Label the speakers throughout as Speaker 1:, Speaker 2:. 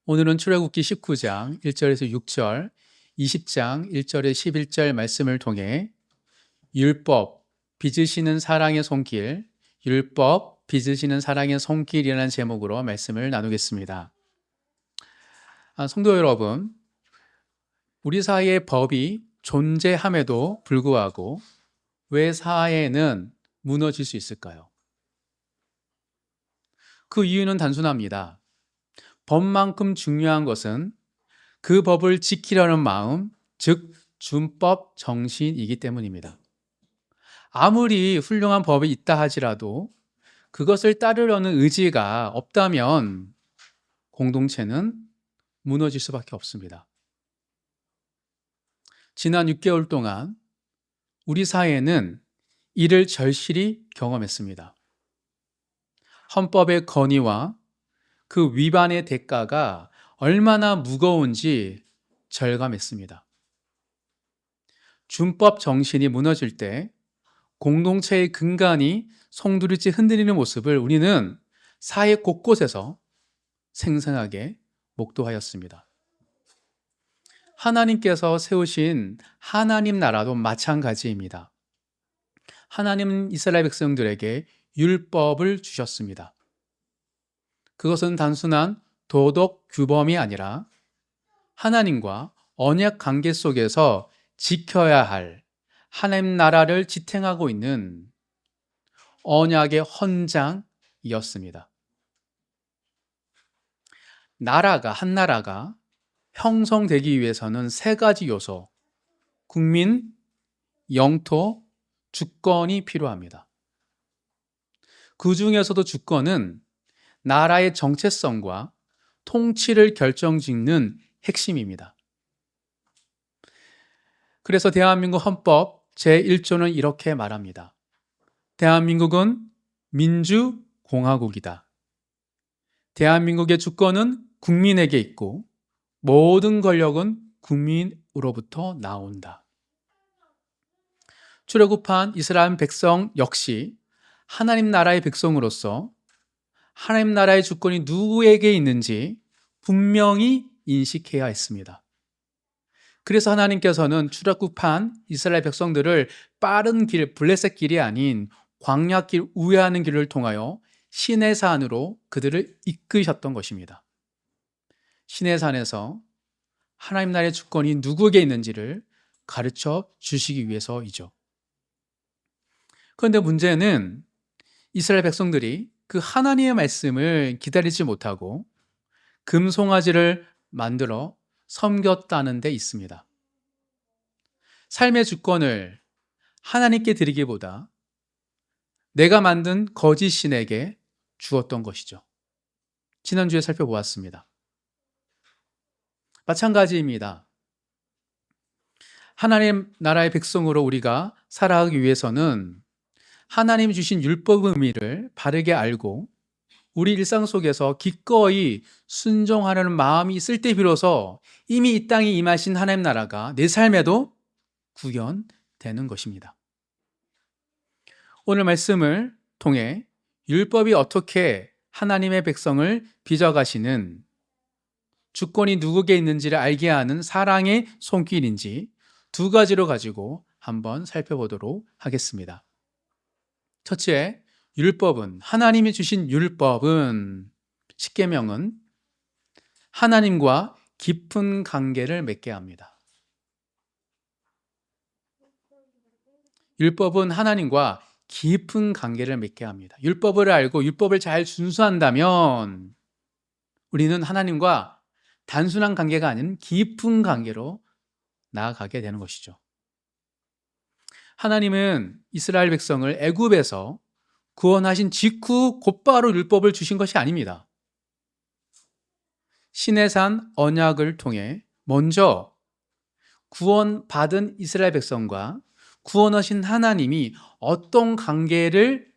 Speaker 1: 오늘은 출애굽기 19장 1절에서 6절, 20장 1절에서 11절 말씀을 통해 율법, 빚으시는 사랑의 손길, 율법, 빚으시는 사랑의 손길이라는 제목으로 말씀을 나누겠습니다. 성도 여러분, 우리 사회에 법이 존재함에도 불구하고 왜 사회는 무너질 수 있을까요? 그 이유는 단순합니다. 법만큼 중요한 것은 그 법을 지키려는 마음, 즉 준법 정신이기 때문입니다. 아무리 훌륭한 법이 있다 하지라도 그것을 따르려는 의지가 없다면 공동체는 무너질 수밖에 없습니다. 지난 6개월 동안 우리 사회는 이를 절실히 경험했습니다. 헌법의 건의와 그 위반의 대가가 얼마나 무거운지 절감했습니다. 준법 정신이 무너질 때 공동체의 근간이 송두리째 흔들리는 모습을 우리는 사회 곳곳에서 생생하게 목도하였습니다. 하나님께서 세우신 하나님 나라도 마찬가지입니다. 하나님은 이스라엘 백성들에게 율법을 주셨습니다. 그것은 단순한 도덕 규범이 아니라 하나님과 언약 관계 속에서 지켜야 할 하나님 나라를 지탱하고 있는 언약의 헌장이었습니다. 한 나라가 형성되기 위해서는 세 가지 요소, 국민, 영토, 주권이 필요합니다. 그 중에서도 주권은 나라의 정체성과 통치를 결정짓는 핵심입니다. 그래서 대한민국 헌법 제1조는 이렇게 말합니다. 대한민국은 민주공화국이다. 대한민국의 주권은 국민에게 있고 모든 권력은 국민으로부터 나온다. 출애굽한 이스라엘 백성 역시 하나님 나라의 백성으로서 하나님 나라의 주권이 누구에게 있는지 분명히 인식해야 했습니다. 그래서 하나님께서는 출애굽한 이스라엘 백성들을 빠른 길, 블레셋 길이 아닌 광야길, 우회하는 길을 통하여 시내산으로 그들을 이끄셨던 것입니다. 시내산에서 하나님 나라의 주권이 누구에게 있는지를 가르쳐 주시기 위해서이죠. 그런데 문제는 이스라엘 백성들이 그 하나님의 말씀을 기다리지 못하고 금송아지를 만들어 섬겼다는 데 있습니다. 삶의 주권을 하나님께 드리기보다 내가 만든 거짓 신에게 주었던 것이죠. 지난주에 살펴보았습니다. 마찬가지입니다. 하나님 나라의 백성으로 우리가 살아가기 위해서는 하나님이 주신 율법의 의미를 바르게 알고 우리 일상 속에서 기꺼이 순종하려는 마음이 있을 때 비로소 이미 이 땅에 임하신 하나님 나라가 내 삶에도 구현되는 것입니다. 오늘 말씀을 통해 율법이 어떻게 하나님의 백성을 빚어가시는 주권이 누구에게 있는지를 알게 하는 사랑의 손길인지 두 가지로 가지고 한번 살펴보도록 하겠습니다. 첫째, 하나님이 주신 율법은 십계명은 하나님과 깊은 관계를 맺게 합니다. 율법은 하나님과 깊은 관계를 맺게 합니다. 율법을 알고 율법을 잘 준수한다면 우리는 하나님과 단순한 관계가 아닌 깊은 관계로 나아가게 되는 것이죠. 하나님은 이스라엘 백성을 애굽에서 구원하신 직후 곧바로 율법을 주신 것이 아닙니다. 시내산 언약을 통해 먼저 구원받은 이스라엘 백성과 구원하신 하나님이 어떤 관계를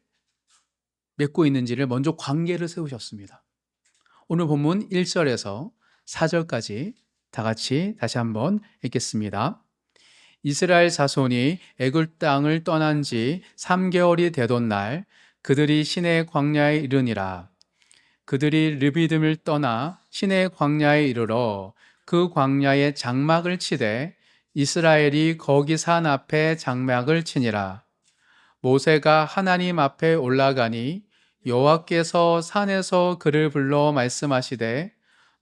Speaker 1: 맺고 있는지를 먼저 관계를 세우셨습니다. 오늘 본문 1절에서 4절까지 다 같이 다시 한번 읽겠습니다. 이스라엘 자손이 애굽 땅을 떠난 지 3개월이 되던 날 그들이 시내 광야에 이르니라. 그들이 르비딤을 떠나 시내 광야에 이르러 그 광야에 장막을 치되 이스라엘이 거기 산 앞에 장막을 치니라. 모세가 하나님 앞에 올라가니 여호와께서 산에서 그를 불러 말씀하시되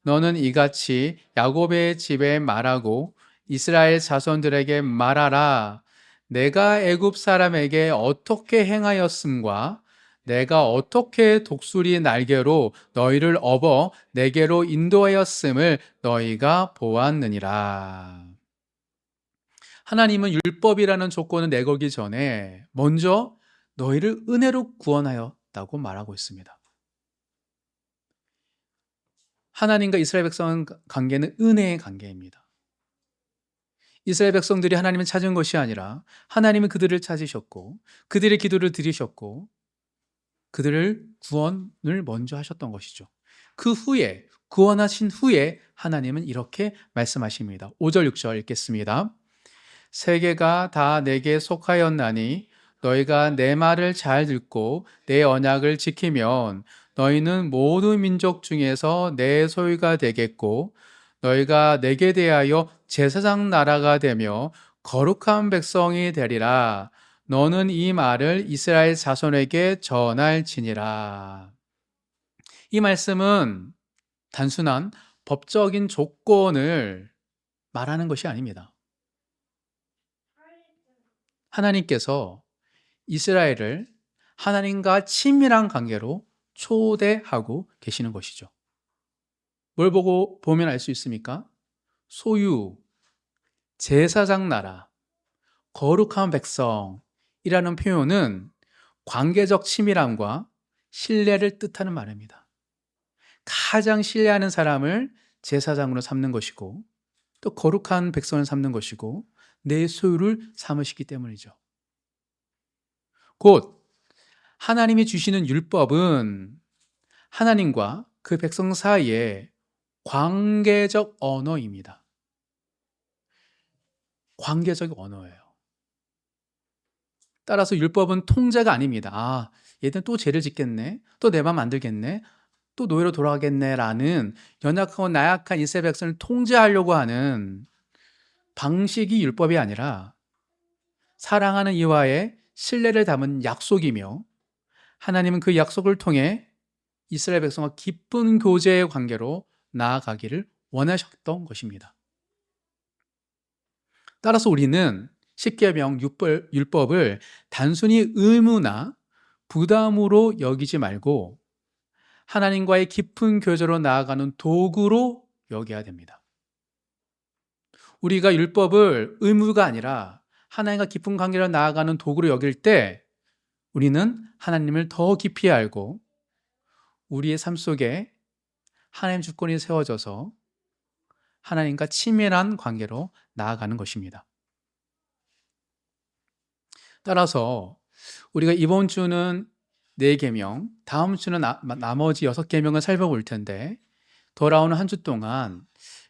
Speaker 1: 너는 이같이 야곱의 집에 말하고 이스라엘 자손들에게 말하라. 내가 애굽 사람에게 어떻게 행하였음과 내가 어떻게 독수리 날개로 너희를 업어 내게로 인도하였음을 너희가 보았느니라. 하나님은 율법이라는 조건을 내걸기 전에 먼저 너희를 은혜로 구원하였다고 말하고 있습니다. 하나님과 이스라엘 백성 관계는 은혜의 관계입니다. 이스라엘 백성들이 하나님을 찾은 것이 아니라 하나님은 그들을 찾으셨고 그들의 기도를 들으셨고 그들을 구원을 먼저 하셨던 것이죠. 그 후에 구원하신 후에 하나님은 이렇게 말씀하십니다. 5절 6절 읽겠습니다. 세계가 다 내게 속하였나니 너희가 내 말을 잘 듣고 내 언약을 지키면 너희는 모든 민족 중에서 내 소유가 되겠고 너희가 내게 대하여 제사장 나라가 되며 거룩한 백성이 되리라. 너는 이 말을 이스라엘 자손에게 전할지니라. 이 말씀은 단순한 법적인 조건을 말하는 것이 아닙니다. 하나님께서 이스라엘을 하나님과 친밀한 관계로 초대하고 계시는 것이죠. 뭘 보고 보면 알 수 있습니까? 소유, 제사장 나라, 거룩한 백성이라는 표현은 관계적 친밀함과 신뢰를 뜻하는 말입니다. 가장 신뢰하는 사람을 제사장으로 삼는 것이고 또 거룩한 백성을 삼는 것이고 내 소유를 삼으시기 때문이죠. 곧 하나님이 주시는 율법은 하나님과 그 백성 사이에 관계적 언어입니다. 관계적 언어예요. 따라서 율법은 통제가 아닙니다. 얘는 또 죄를 짓겠네, 또 내 맘 안 들겠네, 또 노예로 돌아가겠네라는 연약하고 나약한 이스라엘 백성을 통제하려고 하는 방식이 율법이 아니라 사랑하는 이와의 신뢰를 담은 약속이며 하나님은 그 약속을 통해 이스라엘 백성과 깊은 교제의 관계로 나아가기를 원하셨던 것입니다. 따라서 우리는 십계명 율법을 단순히 의무나 부담으로 여기지 말고 하나님과의 깊은 교제로 나아가는 도구로 여겨야 됩니다. 우리가 율법을 의무가 아니라 하나님과 깊은 관계로 나아가는 도구로 여길 때 우리는 하나님을 더 깊이 알고 우리의 삶 속에 하나님 주권이 세워져서 하나님과 친밀한 관계로 나아가는 것입니다. 따라서 우리가 이번 주는 4계명, 다음 주는 나머지 6계명을 살펴볼 텐데 돌아오는 한 주 동안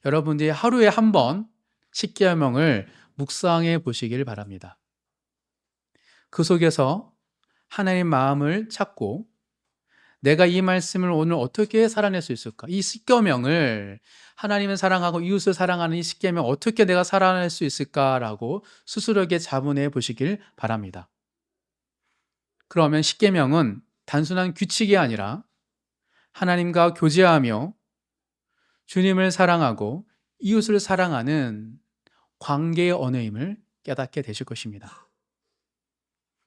Speaker 1: 여러분들이 하루에 한 번 10계명을 묵상해 보시길 바랍니다. 그 속에서 하나님 마음을 찾고 내가 이 말씀을 오늘 어떻게 살아낼 수 있을까? 이 10계명을 하나님을 사랑하고 이웃을 사랑하는 이 10계명 어떻게 내가 살아낼 수 있을까라고 스스로에게 자문해 보시길 바랍니다. 그러면 10계명은 단순한 규칙이 아니라 하나님과 교제하며 주님을 사랑하고 이웃을 사랑하는 관계의 언어임을 깨닫게 되실 것입니다.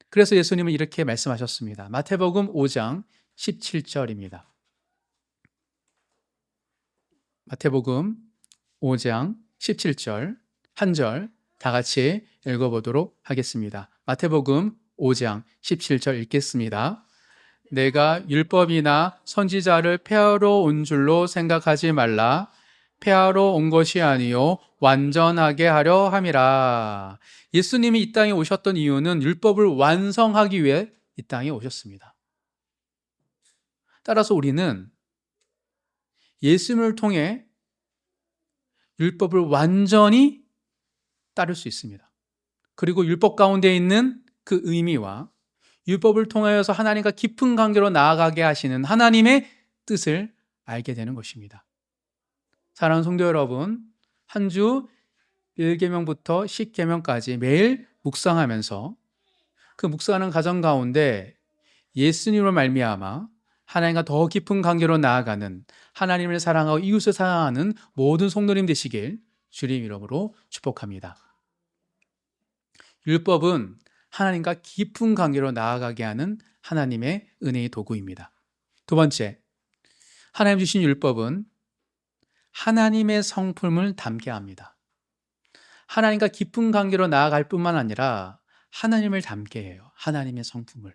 Speaker 1: 그래서 예수님은 이렇게 말씀하셨습니다. 마태복음 5장 17절입니다. 마태복음 5장 17절 한 절 다 같이 읽어보도록 하겠습니다. 마태복음 5장 17절 읽겠습니다. 내가 율법이나 선지자를 폐하러 온 줄로 생각하지 말라. 폐하러 온 것이 아니요 완전하게 하려 함이라. 예수님이 이 땅에 오셨던 이유는 율법을 완성하기 위해 이 땅에 오셨습니다. 따라서 우리는 예수님을 통해 율법을 완전히 따를 수 있습니다. 그리고 율법 가운데 있는 그 의미와 율법을 통하여서 하나님과 깊은 관계로 나아가게 하시는 하나님의 뜻을 알게 되는 것입니다. 사랑하는 성도 여러분, 한 주 1계명부터 10계명까지 매일 묵상하면서 그 묵상하는 과정 가운데 예수님으로 말미암아 하나님과 더 깊은 관계로 나아가는, 하나님을 사랑하고 이웃을 사랑하는 모든 성도님 되시길 주님 이름으로 축복합니다. 율법은 하나님과 깊은 관계로 나아가게 하는 하나님의 은혜의 도구입니다. 두 번째, 하나님 주신 율법은 하나님의 성품을 담게 합니다. 하나님과 깊은 관계로 나아갈 뿐만 아니라 하나님을 담게 해요. 하나님의 성품을.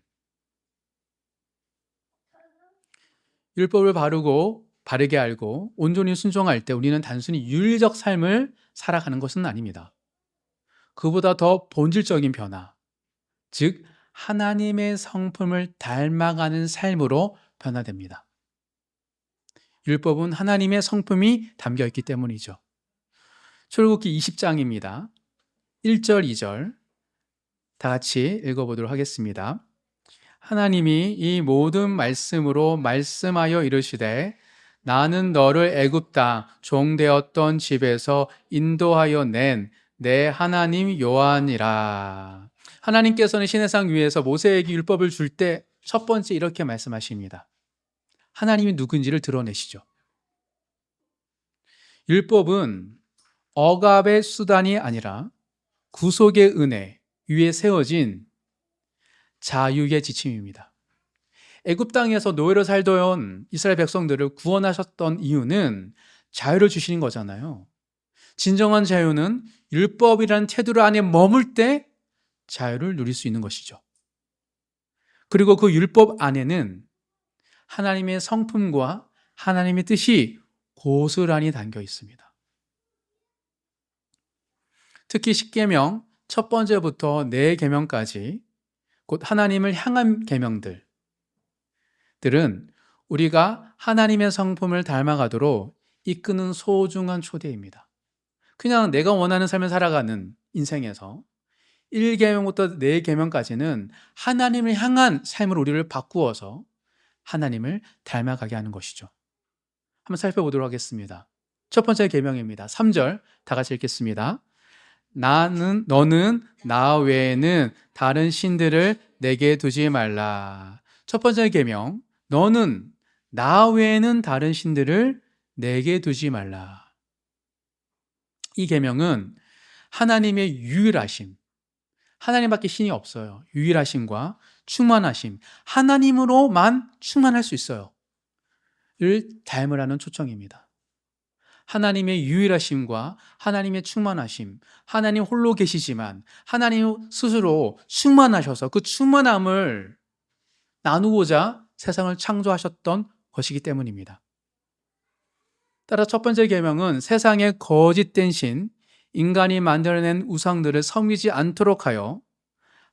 Speaker 1: 율법을 바르게 알고 온전히 순종할 때 우리는 단순히 윤리적 삶을 살아가는 것은 아닙니다. 그보다 더 본질적인 변화, 즉 하나님의 성품을 닮아가는 삶으로 변화됩니다. 율법은 하나님의 성품이 담겨 있기 때문이죠. 출애굽기 20장입니다. 1절, 2절 다 같이 읽어보도록 하겠습니다. 하나님이 이 모든 말씀으로 말씀하여 이르시되 나는 너를 애굽 땅 종되었던 집에서 인도하여 낸 내 하나님 여호와니라. 하나님께서는 시내산 위에서 모세에게 율법을 줄 때 첫 번째 이렇게 말씀하십니다. 하나님이 누군지를 드러내시죠. 율법은 억압의 수단이 아니라 구속의 은혜 위에 세워진 자유의 지침입니다. 애굽 땅에서 노예로 살던 이스라엘 백성들을 구원하셨던 이유는 자유를 주시는 거잖아요. 진정한 자유는 율법이라는 테두리 안에 머물 때 자유를 누릴 수 있는 것이죠. 그리고 그 율법 안에는 하나님의 성품과 하나님의 뜻이 고스란히 담겨 있습니다. 특히 10계명 첫 번째부터 4계명까지 곧 하나님을 향한 계명들은 우리가 하나님의 성품을 닮아가도록 이끄는 소중한 초대입니다. 그냥 내가 원하는 삶을 살아가는 인생에서 1계명부터 4계명까지는 하나님을 향한 삶으로 우리를 바꾸어서 하나님을 닮아가게 하는 것이죠. 한번 살펴보도록 하겠습니다. 첫 번째 계명입니다. 3절 다 같이 읽겠습니다. 너는 나 외에는 다른 신들을 내게 두지 말라. 첫 번째 계명, 너는 나 외에는 다른 신들을 내게 두지 말라. 이 계명은 하나님의 유일하심, 하나님밖에 신이 없어요. 유일하심과 충만하심, 하나님으로만 충만할 수 있어요. 를 닮으라는 초청입니다. 하나님의 유일하심과 하나님의 충만하심, 하나님 홀로 계시지만 하나님 스스로 충만하셔서 그 충만함을 나누고자 세상을 창조하셨던 것이기 때문입니다. 따라 첫 번째 계명은 세상에 거짓된 신, 인간이 만들어낸 우상들을 섬기지 않도록 하여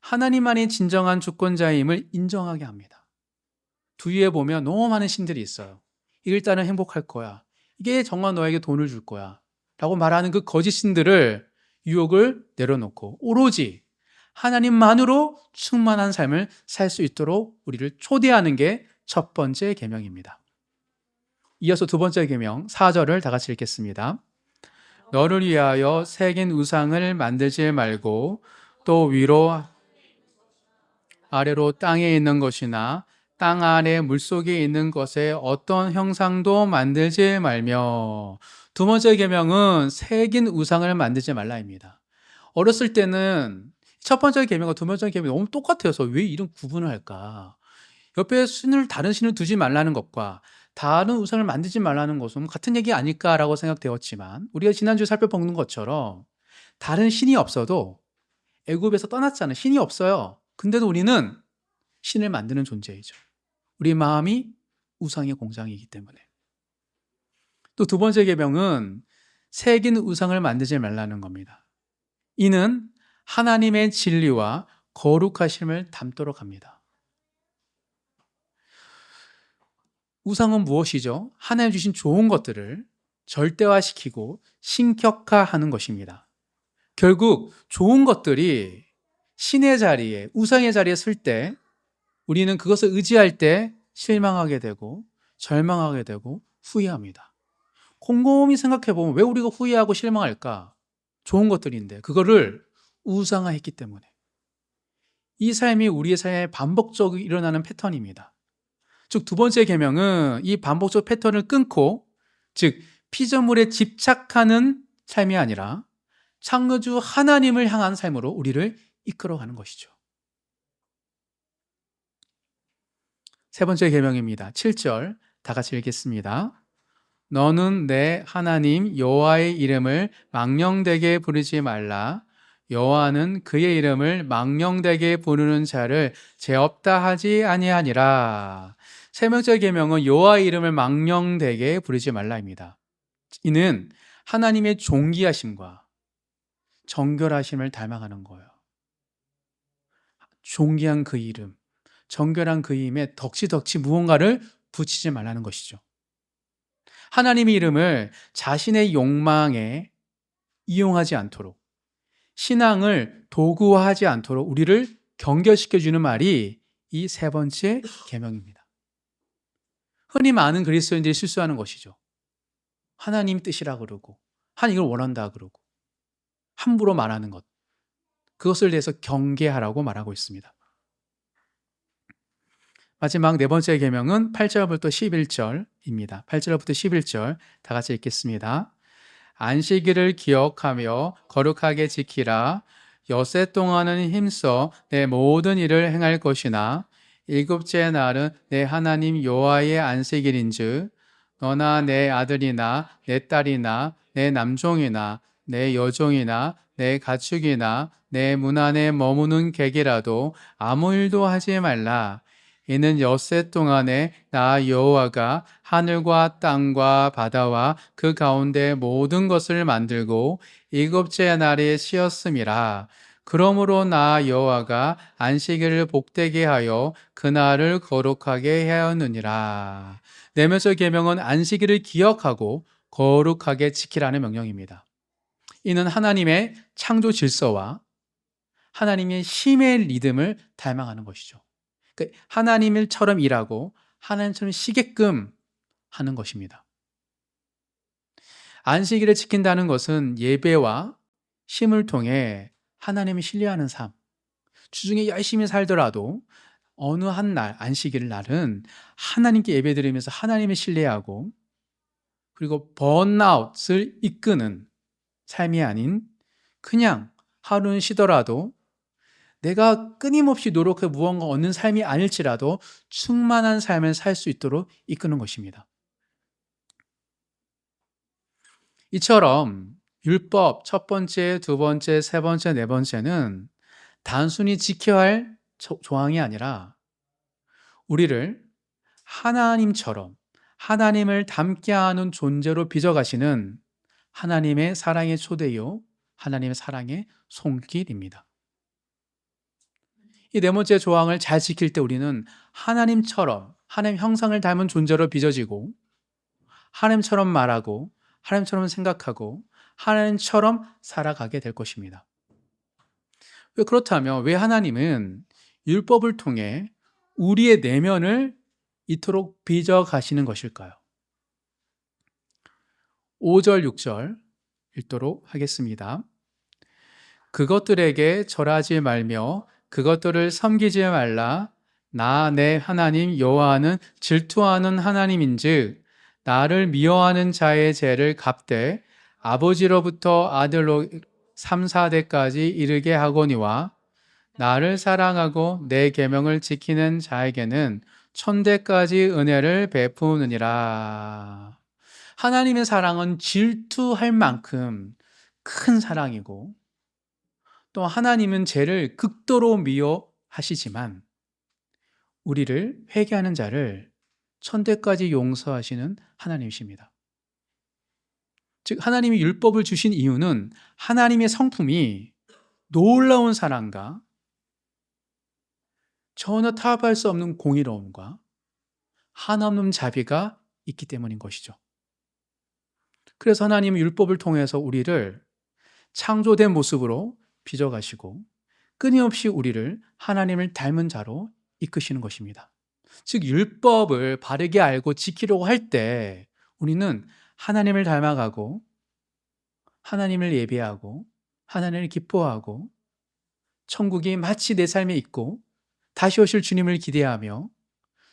Speaker 1: 하나님만이 진정한 주권자임을 인정하게 합니다. 주위에 보면 너무 많은 신들이 있어요. 이길 따르면 행복할 거야. 이게 정말 너에게 돈을 줄 거야. 라고 말하는 그 거짓 신들을, 유혹을 내려놓고 오로지 하나님만으로 충만한 삶을 살 수 있도록 우리를 초대하는 게 첫 번째 계명입니다. 이어서 두 번째 계명 4절을 다 같이 읽겠습니다. 너를 위하여 새긴 우상을 만들지 말고 또 위로 아래로 땅에 있는 것이나 땅 아래 물속에 있는 것에 어떤 형상도 만들지 말며. 두 번째 계명은 새긴 우상을 만들지 말라입니다. 어렸을 때는 첫 번째 계명과 두 번째 계명이 너무 똑같아서 왜 이런 구분을 할까? 옆에 다른 신을 두지 말라는 것과 다른 우상을 만들지 말라는 것은 같은 얘기 아닐까라고 생각되었지만, 우리가 지난주에 살펴본 것처럼 다른 신이 없어도 애굽에서 떠났잖아요. 신이 없어요. 근데도 우리는 신을 만드는 존재이죠. 우리 마음이 우상의 공장이기 때문에. 또 두 번째 계명은 새긴 우상을 만들지 말라는 겁니다. 이는 하나님의 진리와 거룩하심을 담도록 합니다. 우상은 무엇이죠? 하나님 주신 좋은 것들을 절대화시키고 신격화하는 것입니다. 결국 좋은 것들이 신의 자리에, 우상의 자리에 쓸 때 우리는 그것을 의지할 때 실망하게 되고 절망하게 되고 후회합니다. 곰곰이 생각해 보면 왜 우리가 후회하고 실망할까? 좋은 것들인데 그거를 우상화했기 때문에. 이 삶이 우리의 삶에 반복적으로 일어나는 패턴입니다. 즉 두 번째 계명은 이 반복적 패턴을 끊고, 즉 피조물에 집착하는 삶이 아니라 창조주 하나님을 향한 삶으로 우리를 이끌어가는 것이죠. 세 번째 계명입니다. 7절 다 같이 읽겠습니다. 너는 내 하나님 여호와의 이름을 망령되게 부르지 말라. 여호와는 그의 이름을 망령되게 부르는 자를 죄 없다 하지 아니하니라. 세 번째 계명은 여호와의 이름을 망령되게 부르지 말라입니다. 이는 하나님의 존귀하심과 정결하심을 닮아가는 거예요. 존귀한 그 이름, 정결한 그 이름에 덕지덕지 무언가를 붙이지 말라는 것이죠. 하나님의 이름을 자신의 욕망에 이용하지 않도록, 신앙을 도구화하지 않도록 우리를 경계시켜주는 말이 이 세 번째 계명입니다. 흔히 많은 그리스도인들이 실수하는 것이죠. 하나님 뜻이라 그러고 하나님 이걸 원한다 그러고 함부로 말하는 것, 그것을 대해서 경계하라고 말하고 있습니다. 마지막 네 번째 계명은 8절부터 11절입니다. 8절부터 11절 다 같이 읽겠습니다. 안식일을 기억하며 거룩하게 지키라. 엿새 동안은 힘써 내 모든 일을 행할 것이나 일곱째 날은 내 하나님 여호와의 안식일인즉 너나 내 아들이나 내 딸이나 내 남종이나 내 여종이나 내 가축이나 내 문 안에 머무는 객이라도 아무 일도 하지 말라. 이는 엿새 동안에 나 여호와가 하늘과 땅과 바다와 그 가운데 모든 것을 만들고 일곱째 날에 쉬었음이라. 그러므로 나 여호와가 안식일을 복되게 하여 그날을 거룩하게 하였느니라. 네 번째 계명은 안식일을 기억하고 거룩하게 지키라는 명령입니다. 이는 하나님의 창조 질서와 하나님의 힘의 리듬을 닮아가는 것이죠. 하나님처럼 일하고 하나님처럼 쉬게끔 하는 것입니다. 안식일을 지킨다는 것은 예배와 쉼을 통해 하나님을 신뢰하는 삶, 주중에 열심히 살더라도 어느 한 날, 안식일 날은 하나님께 예배드리면서 하나님을 신뢰하고, 그리고 번아웃을 이끄는 삶이 아닌 그냥 하루는 쉬더라도 내가 끊임없이 노력해 무언가 얻는 삶이 아닐지라도 충만한 삶을 살 수 있도록 이끄는 것입니다. 이처럼 율법 첫 번째, 두 번째, 세 번째, 네 번째는 단순히 지켜야 할 조항이 아니라 우리를 하나님처럼 하나님을 닮게 하는 존재로 빚어가시는 하나님의 사랑의 초대요, 하나님의 사랑의 손길입니다. 이 네 번째 조항을 잘 지킬 때 우리는 하나님처럼, 하나님 형상을 닮은 존재로 빚어지고 하나님처럼 말하고 하나님처럼 생각하고 하나님처럼 살아가게 될 것입니다. 그렇다면 왜 하나님은 율법을 통해 우리의 내면을 이토록 빚어가시는 것일까요? 5절, 6절 읽도록 하겠습니다. 그것들에게 절하지 말며 그것들을 섬기지 말라. 나 내 하나님 여호와는 질투하는 하나님인즉 나를 미워하는 자의 죄를 갚되 아버지로부터 아들로 3, 4대까지 이르게 하거니와 나를 사랑하고 내 계명을 지키는 자에게는 1000대까지 은혜를 베푸느니라. 하나님의 사랑은 질투할 만큼 큰 사랑이고, 또 하나님은 죄를 극도로 미워하시지만 우리를 회개하는 자를 1000대까지 용서하시는 하나님이십니다. 즉 하나님이 율법을 주신 이유는 하나님의 성품이 놀라운 사랑과 전혀 타협할 수 없는 공의로움과 한없는 자비가 있기 때문인 것이죠. 그래서 하나님은 율법을 통해서 우리를 창조된 모습으로 빚어가시고 끊임없이 우리를 하나님을 닮은 자로 이끄시는 것입니다. 즉 율법을 바르게 알고 지키려고 할 때 우리는 하나님을 닮아가고 하나님을 예배하고 하나님을 기뻐하고 천국이 마치 내 삶에 있고 다시 오실 주님을 기대하며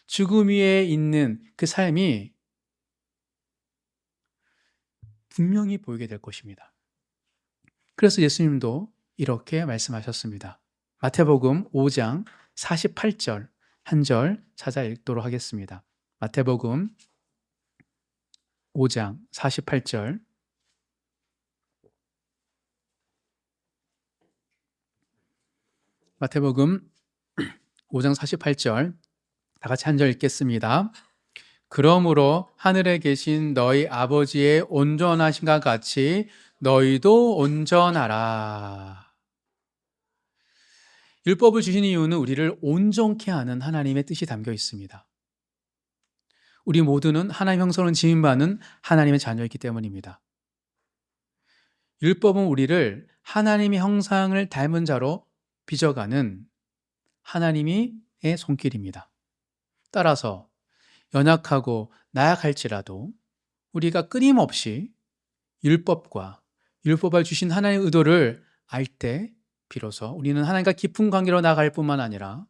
Speaker 1: 죽음 위에 있는 그 삶이 분명히 보이게 될 것입니다. 그래서 예수님도 이렇게 말씀하셨습니다. 마태복음 5장 48절 한 절 찾아 읽도록 하겠습니다. 마태복음 5장 48절 마태복음 5장 48절 다 같이 한 절 읽겠습니다. 그러므로 하늘에 계신 너희 아버지의 온전하심과 같이 너희도 온전하라. 율법을 주신 이유는 우리를 온전케 하는 하나님의 뜻이 담겨 있습니다. 우리 모두는 하나님 형성을 지음받는 하나님의 자녀이기 때문입니다. 율법은 우리를 하나님의 형상을 닮은 자로 빚어가는 하나님의 손길입니다. 따라서 연약하고 나약할지라도 우리가 끊임없이 율법과 율법을 주신 하나님의 의도를 알 때 비로소 우리는 하나님과 깊은 관계로 나아갈 뿐만 아니라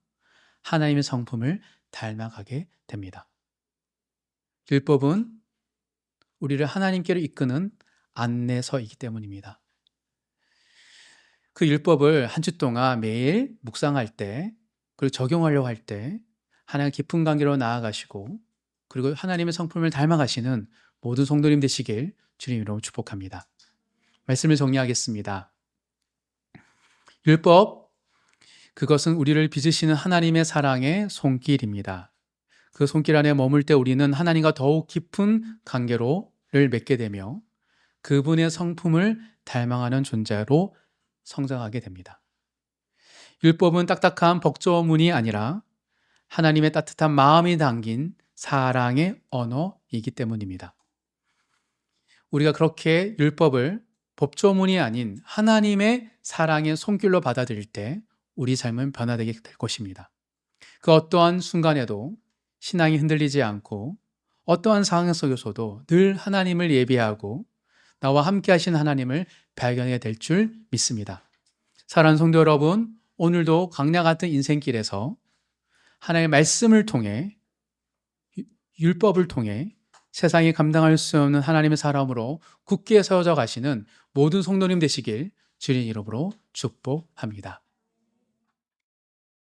Speaker 1: 하나님의 성품을 닮아가게 됩니다. 율법은 우리를 하나님께로 이끄는 안내서이기 때문입니다. 그 율법을 한 주 동안 매일 묵상할 때 그리고 적용하려고 할 때 하나님 깊은 관계로 나아가시고 그리고 하나님의 성품을 닮아가시는 모든 성도님 되시길 주님 이름으로 축복합니다. 말씀을 정리하겠습니다. 율법, 그것은 우리를 빚으시는 하나님의 사랑의 손길입니다. 그 손길 안에 머물 때 우리는 하나님과 더욱 깊은 관계를 맺게 되며 그분의 성품을 닮아가는 존재로 성장하게 됩니다. 율법은 딱딱한 법조문이 아니라 하나님의 따뜻한 마음이 담긴 사랑의 언어이기 때문입니다. 우리가 그렇게 율법을 법조문이 아닌 하나님의 사랑의 손길로 받아들일 때 우리 삶은 변화되게 될 것입니다. 그 어떠한 순간에도 신앙이 흔들리지 않고 어떠한 상황 속에서도 늘 하나님을 예배하고 나와 함께 하신 하나님을 발견하게 될 줄 믿습니다. 사랑하는 성도 여러분, 오늘도 광야 같은 인생길에서 하나님의 말씀을 통해 율법을 통해 세상이 감당할 수 없는 하나님의 사람으로 굳게 서여져 가시는 모든 성도님 되시길 주님 이름으로 축복합니다.